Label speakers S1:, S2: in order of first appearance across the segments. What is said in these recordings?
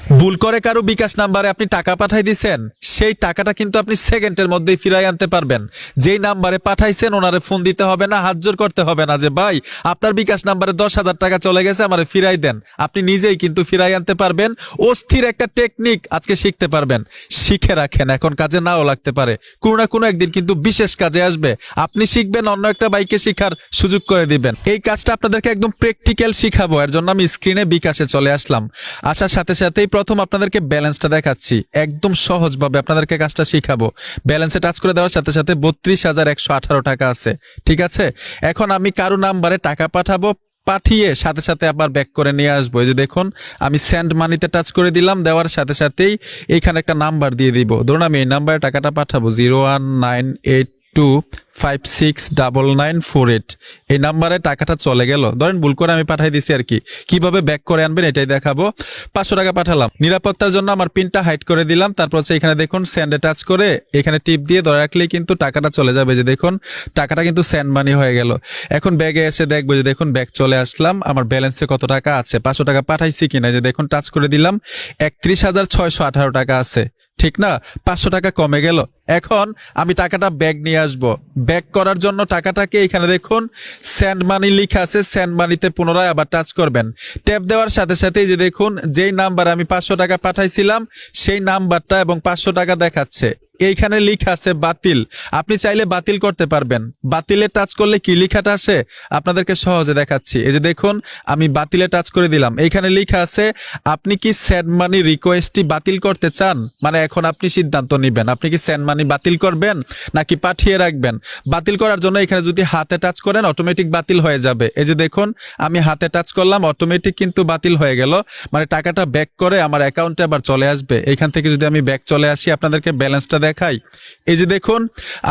S1: ভুল করে কারো বিকাশ নাম্বারে আপনি টাকা পাঠাই দিয়েছেন, সেই টাকাটা কিন্তু আপনি সেকেন্ডের মধ্যেই ফিরাই আনতে পারবেন। যেই নাম্বারে পাঠাইছেন ওনারে ফোন দিতে হবে না, হাত জোর করতে হবে না যে ভাই আপনার বিকাশ নাম্বারে 10,000 টাকা চলে গেছে, আমারে ফিরাই দেন। আপনি নিজেই কিন্তু ফিরাই আনতে পারবেন। অস্থির একটা টেকনিক আজকে শিখতে পারবেন। শিখে রাখেন, এখন কাজে নাও লাগতে পারে, কোনো না কোনো একদিন কিন্তু বিশেষ কাজে আসবে। আপনি শিখবেন, অন্য একটা বাইকে শিখার সুযোগ করে দিবেন। এই কাজটা আপনাদেরকে একদম প্র্যাকটিক্যাল শিখাবো, এর জন্য আমি স্ক্রিনে বিকাশে চলে আসলাম। আসার সাথে সাথেই প্রথম আপনাদেরকে ব্যালেন্সটা দেখাচ্ছি, একদম সহজভাবে আপনাদেরকে কাজটা শিখাবো। ব্যালেন্সে টাচ করে দেওয়ার সাথে সাথে 32,118 টাকা আছে। ঠিক আছে, এখন আমি কারো নাম্বারে টাকা পাঠাবো, পাঠিয়ে সাথে সাথে আবার ব্যাক করে নিয়ে আসবো। এই যে দেখুন, আমি সেন্ড মানিতে টাচ করে দিলাম, দেওয়ার সাথে সাথেই এইখানে একটা নাম্বার দিয়ে দিব। ধরুন আমি এই নাম্বারে টাকাটা পাঠাবো 01982569948। এই নাম্বারে টাকাটা চলে গেল। ধরেন ভুল করে আমি পাঠাই দিছি আর কি। কিভাবে ব্যাক করে আনবেন এটাই দেখাবো। 500 টাকা পাঠালাম, নিরাপত্তার জন্য আমার পিনটা হাইড করে দিলাম। তারপর হচ্ছে এখানে দেখুন সেন্ডে টাচ করে এখানে টিপ দিয়ে ধরে রাখলেই কিন্তু টাকাটা চলে যাবে। যে দেখুন টাকাটা কিন্তু সেন্ড মানি হয়ে গেল। এখন ব্যাগে এসে দেখবো যে দেখুন ব্যাগ চলে আসলাম, আমার ব্যালেন্সে কত টাকা আছে, 500 টাকা পাঠাইছি কিনা। যে দেখুন টাচ করে দিলাম, 31,618 টাকা আছে। ঠিক না, 500 টাকা কমে গেল। এখন আমি টাকাটা ব্যাগ নিয়ে আসব। ব্যাক করার জন্য টাকাটাকে এখানে দেখুন সেন্ড মানি লেখা আছে, সেন্ড মানিতে পুনরায় আবার টাচ করবেন। ট্যাপ দেওয়ার সাথে সাথেই যে দেখুন যেই নাম্বার আমি 500 টাকা পাঠাইছিলাম সেই নাম্বারটা এবং 500 টাকা দেখাচ্ছে। এইখানে লেখা আছে বাতিল। আপনি চাইলে বাতিল করতে পারবেন। বাতিলে টাচ করলে কি লেখাটা আসে আপনাদেরকে সহজে দেখাচ্ছি। এই যে দেখুন আমি বাতিলে টাচ করে দিলাম, এইখানে লেখা আছে আপনি কি সেন্ড মানি রিকোয়েস্টটি বাতিল করতে চান। মানে এখন আপনি সিদ্ধান্ত নেবেন, আপনি কি সেন্ড মানি বাতিল করবেন নাকি পাঠিয়ে রাখবেন। বাতিল করার জন্য এখানে যদি হাতে টাচ করেন অটোমেটিক বাতিল হয়ে যাবে। এই যে দেখুন আমি হাতে টাচ করলাম, অটোমেটিক কিন্তু বাতিল হয়ে গেল। মানে টাকাটা ব্যাক করে আমার অ্যাকাউন্টে আবার চলে আসবে। এইখান থেকে যদি আমি ব্যাক চলে আসি আপনাদেরকে ব্যালেন্সটা দেখাই। এই যে দেখুন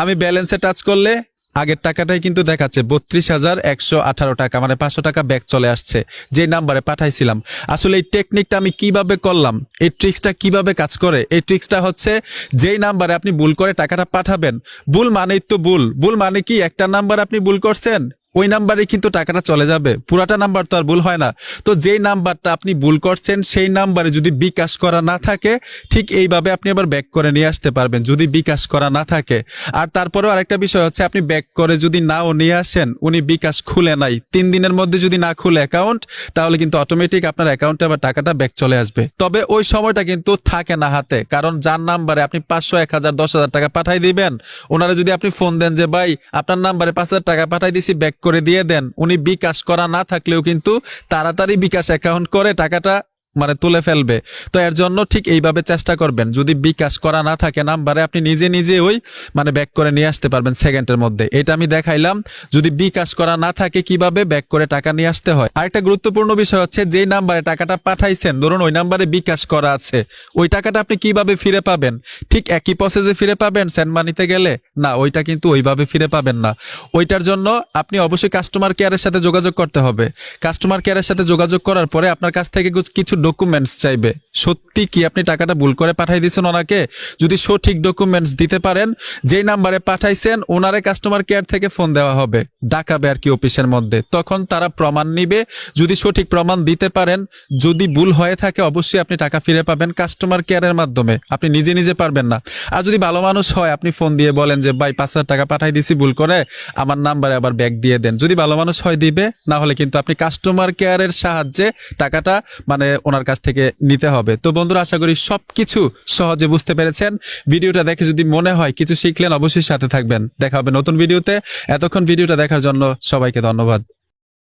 S1: আমি ব্যালেন্সে টাচ করলে আগের টাকাটাই কিন্তু দেখাচ্ছে 32,118 টাকা, মানে 500 টাকা ব্যাক চলে আসছে যে নাম্বারে পাঠাইছিলাম। আসলে এই টেকনিকটা আমি কিভাবে করলাম, এই ট্রিক্সটা কিভাবে কাজ করে, এই ট্রিক্সটা হচ্ছে যেই নাম্বারে আপনি ভুল করে টাকাটা পাঠাবেন, ভুল মানেই তো ভুল। ভুল মানে কি, একটা নাম্বার আপনি ভুল করছেন ওই নাম্বারে কিন্তু টাকাটা চলে যাবে, পুরাটা নাম্বার তো আর ভুল হয় না। তো যেই নাম্বারটা আপনি ভুল করছেন সেই নাম্বারে যদি বিকাশ করা না থাকে, ঠিক এইভাবে আপনি আবার ব্যাক করে নিয়ে আসতে পারবেন যদি বিকাশ করা না থাকে। আর তারপরেও আরেকটা বিষয় হচ্ছে আপনি ব্যাক করে যদি নাও নিয়ে আসেন, উনি বিকাশ খুলে নাই, 3 দিনের মধ্যে যদি না খুলে অ্যাকাউন্ট, তাহলে কিন্তু অটোমেটিক আপনার অ্যাকাউন্টে আবার টাকাটা ব্যাক চলে আসবে। তবে ওই সময়টা কিন্তু থাকে না হাতে, কারণ যার নাম্বারে আপনি 500, 1,000, 10,000 টাকা পাঠাই দিবেন, ওনারা যদি আপনি ফোন দেন যে ভাই আপনার নাম্বারে 5,000 টাকা পাঠাই দিছি ব্যাক করে দিয়ে দেন, উনি বিকাশ করা না থাকলেও কিন্তু তাড়াতাড়ি বিকাশ অ্যাকাউন্ট করে টাকাটা মানে তুলে ফেলবে। তো এর জন্য ঠিক এইভাবে চেষ্টা করবেন, যদি বিকাশ করা না থাকে নাম্বারে আপনি নিজে নিজে ওই মানে ব্যাক করে নিয়ে আসতে পারবেন সেকেন্ডের মধ্যে। এটা আমি দেখাইলাম। যদি বিকাশ করা না থাকে কিভাবে ব্যাক করে টাকা নিয়ে আসতে হয়। আরেকটা গুরুত্বপূর্ণ বিষয় হচ্ছে যেই নাম্বারে টাকাটা পাঠাইছেন, ধরুন ওই নাম্বারে বিকাশ করা আছে, ওই টাকাটা আপনি কিভাবে ফিরে পাবেন। ঠিক একই প্রসেসে ফিরে পাবেন সেন্ড মানিতে গেলে না, ওইটা কিন্তু ওইভাবে ফিরে পাবেন না। ওইটার জন্য আপনি অবশ্যই কাস্টমার কেয়ারের সাথে যোগাযোগ করতে হবে। কাস্টমার কেয়ারের সাথে যোগাযোগ করার পরে আপনার কাছ থেকে কিছু ডকুমেন্টস চাইবে। সত্যি কি আপনি টাকাটা ভুল করে পাঠাই দিয়েছেন ওনাকে, যদি সঠিক ডকুমেন্টস দিতে পারেন, যেই নাম্বারে পাঠাইছেন ওনারে কাস্টমার কেয়ার থেকে ফোন দেওয়া হবে, ডাকাবে আর কি অফিসের মধ্যে। তখন তারা প্রমাণ নিবে, যদি সঠিক প্রমাণ দিতে পারেন, যদি ভুল হয়ে থাকে অবশ্যই আপনি টাকা ফিরে পাবেন কাস্টমার কেয়ারের মাধ্যমে। আপনি নিজে নিজে পারবেন না। আর যদি ভালো মানুষ হয় আপনি ফোন দিয়ে বলেন যে ভাই 5,000 টাকা পাঠাই দিছি ভুল করে, আমার নাম্বারে আবার ব্যাক দিয়ে দেন। যদি ভালো মানুষ হয় দিবে, না হলে কিন্তু আপনি কাস্টমার কেয়ারের সাহায্যে টাকাটা মানে ওনার কাছ থেকে নিতে হবে। তো বন্ধুরা আশা করি সবকিছু সহজে বুঝতে পেরেছেন। ভিডিওটা দেখে যদি মনে হয় কিছু শিখলেন অবশ্যই সাথে থাকবেন। দেখা হবে নতুন ভিডিওতে। এতক্ষণ ভিডিওটা দেখার জন্য সবাইকে ধন্যবাদ।